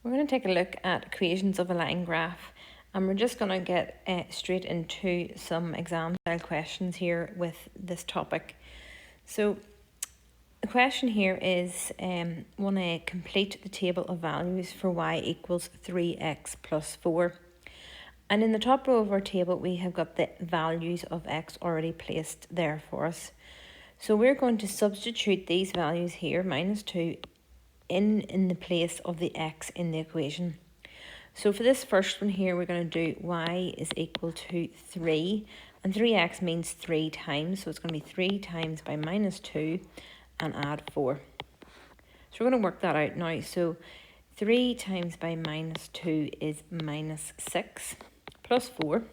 We're going to take a look at equations of a line graph, and we're just going to get straight into some exam style questions here with this topic. So the question here is, want to complete the table of values for y equals 3x plus 4. And in the top row of our table, we have got the values of x already placed there for us. So we're going to substitute these values here, minus 2, in the place of the x in the equation. So for this first one here, we're going to do y is equal to 3, and 3x means 3 times, so it's going to be 3 times by minus 2 and add 4. So we're going to work that out now. So 3 times by minus 2 is minus 6 plus 4.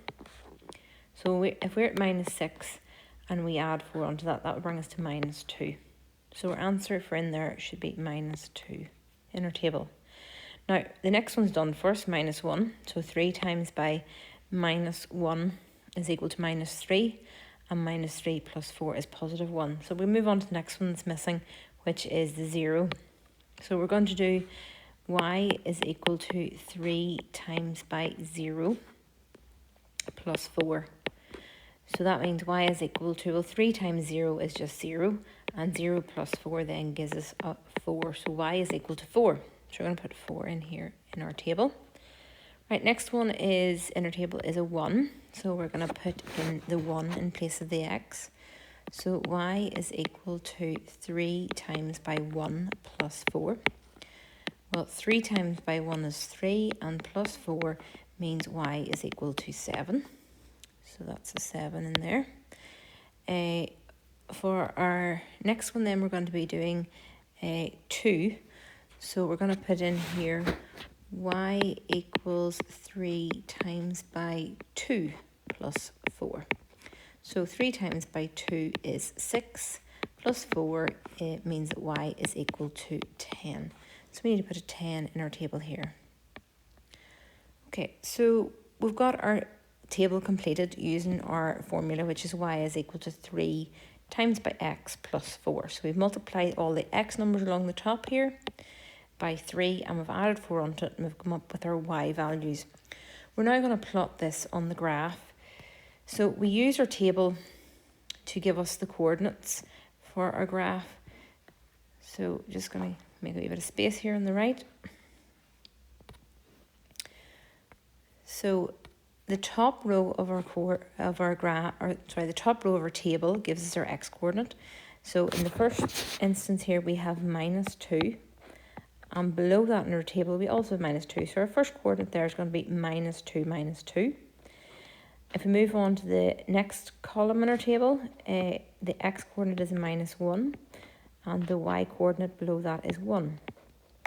So if we're at minus 6 and we add 4 onto that, that would bring us to minus 2. So our answer for in there should be minus 2 in our table. Now, the next one's done first, minus 1. So 3 times by minus 1 is equal to minus 3. And minus 3 plus 4 is positive 1. So we move on to the next one that's missing, which is the 0. So we're going to do y is equal to 3 times by 0 plus 4. So that means y is equal to, well, 3 times 0 is just 0. And 0 plus 4 then gives us a 4. So y is equal to 4. So we're going to put 4 in here in our table. Right, next one is in our table is a 1. So we're going to put in the 1 in place of the x. So y is equal to 3 times by 1 plus 4. Well, 3 times by 1 is 3, and plus 4 means y is equal to 7. So that's a 7 in there. For our next one then, we're going to be doing 2. So we're going to put in here y equals 3 times by 2 plus 4. So 3 times by 2 is 6, plus 4 it means that y is equal to 10. So we need to put a 10 in our table here. Okay, so we've got our table completed using our formula, which is y is equal to 3 times by x plus 4. So we've multiplied all the x numbers along the top here by 3, and we've added 4 onto it, and we've come up with our y values. We're now going to plot this on the graph. So we use our table to give us the coordinates for our graph. So just going to make a wee bit of space here on the right. So the top row of our graph, the top row of our table gives us our x coordinate. So in the first instance here, we have minus 2. And below that in our table, we also have minus 2. So our first coordinate there is going to be minus 2, minus 2. If we move on to the next column in our table, the x coordinate is minus 1. And the y coordinate below that is 1.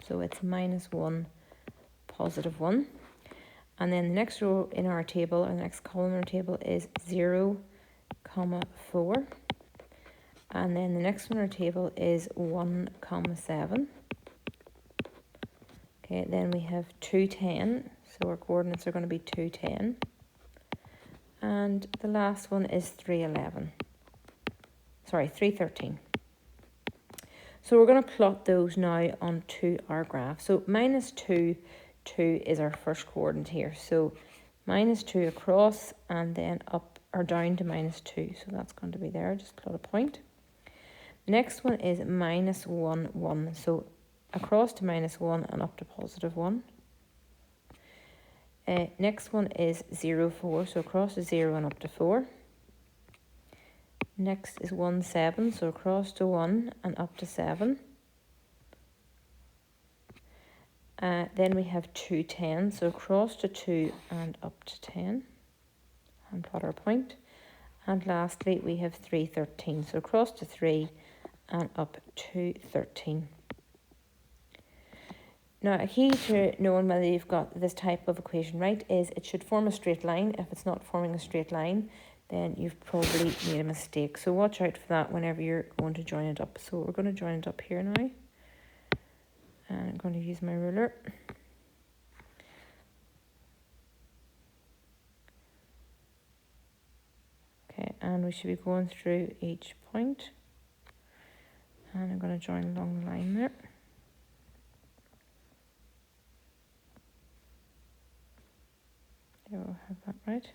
So it's minus 1, positive 1. And then the next row in our table, or the next column in our table, is 0, 4. And then the next one in our table is 1, 7. Okay, then we have 210, so our coordinates are going to be 210. And the last one is 313. So we're going to plot those now onto our graph. So minus 2, 2 is our first coordinate here. So minus 2 across and then up or down to minus 2. So that's going to be there. Just plot a point. The next one is minus 1, 1. So across to minus 1 and up to positive 1. Next one is 0, 4. So across to 0 and up to 4. Next is 1, 7. So across to 1 and up to 7. Then we have 2, 10. So across to 2 and up to 10. And plot our point. And lastly, we have 3, 13. So across to 3 and up to 13. Now, a key to knowing whether you've got this type of equation right is it should form a straight line. If it's not forming a straight line, then you've probably made a mistake. So watch out for that whenever you're going to join it up. So we're going to join it up here now. And I'm going to use my ruler. Okay, and we should be going through each point. And I'm going to join along the line there. I have that right.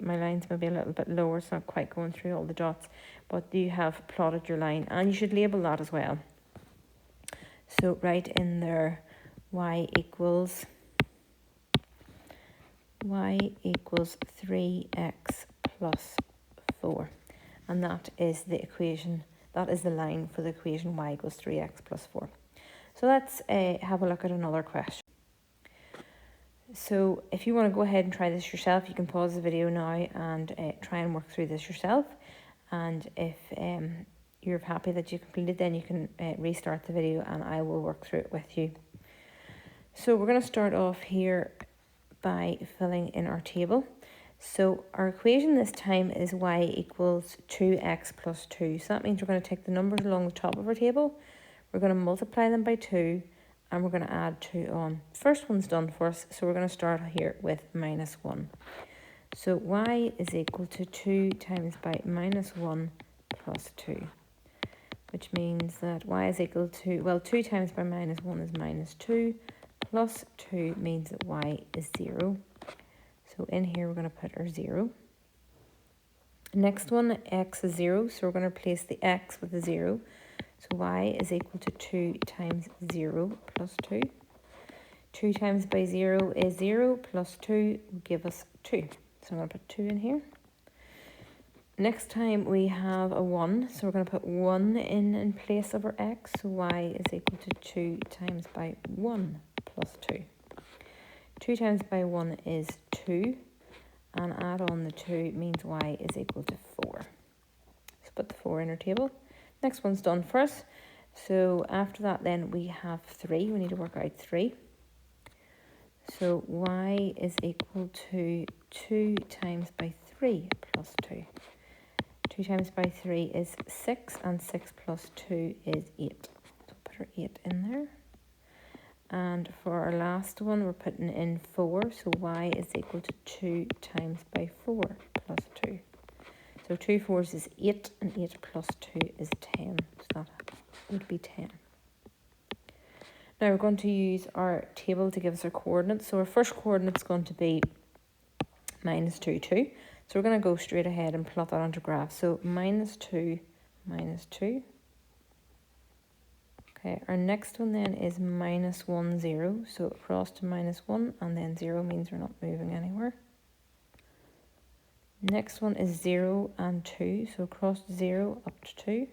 My line's maybe a little bit lower, it's not quite going through all the dots, but you have plotted your line, and you should label that as well. So write in there y equals 3x plus 4, and that is the equation, that is the line for the equation y equals 3x plus 4. So let's have a look at another question. So if you want to go ahead and try this yourself, you can pause the video now and try and work through this yourself. And if you're happy that you completed, then you can restart the video and I will work through it with you. So we're going to start off here by filling in our table. So our equation this time is y equals 2x plus 2. So that means we're going to take the numbers along the top of our table, we're going to multiply them by 2, and we're going to add 2 on. First one's done for us, so we're going to start here with minus 1. So y is equal to 2 times by minus 1 plus 2, which means that y is equal to, well, 2 times by minus 1 is minus 2, plus 2 means that y is 0. So in here we're going to put our 0. Next one, x is 0, so we're going to replace the x with a 0. So y is equal to 2 times 0 plus 2. 2 times by 0 is 0, plus 2 will give us 2. So I'm going to put 2 in here. Next time we have a 1, so we're going to put 1 in place of our x. So y is equal to 2 times by 1 plus 2. 2 times by 1 is 2, and add on the 2 means y is equal to 4. So put the 4 in our table. Next one's done for us. So after that then we have 3. We need to work out 3. So y is equal to 2 times by 3 plus 2. 2 times by 3 is 6, and 6 plus 2 is 8. So put our 8 in there. And for our last one, we're putting in 4. So y is equal to 2 times by 4 plus 2. So 2 fours is 8, and 8 plus 2 is 10. So that would be 10. Now we're going to use our table to give us our coordinates. So our first coordinate is going to be minus 2, 2. So we're going to go straight ahead and plot that onto graph. So minus 2, minus 2. Okay, our next one then is minus 1, 0. So across to minus 1, and then 0 means we're not moving anywhere. Next one is 0 and 2, so across 0 up to 2.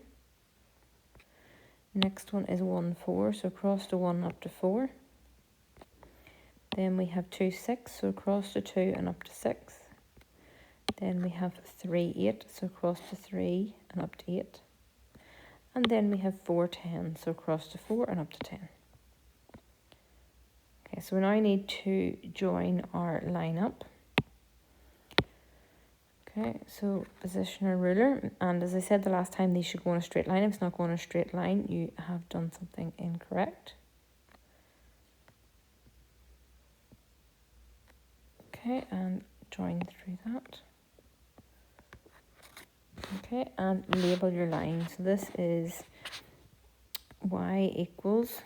Next one is 1, 4, so across to 1 up to 4. Then we have 2, 6, so across to 2 and up to 6. Then we have 3, 8, so across to 3 and up to 8. And then we have 4, 10, so across to 4 and up to 10. Okay, so we now need to join our line up. Okay, so position our ruler, and as I said the last time, these should go in a straight line. If it's not going in a straight line, you have done something incorrect. Okay, and join through that. Okay, and label your line. So this is y equals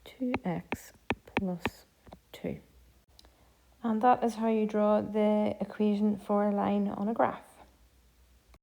2x plus 2. And that is how you draw the equation for a line on a graph.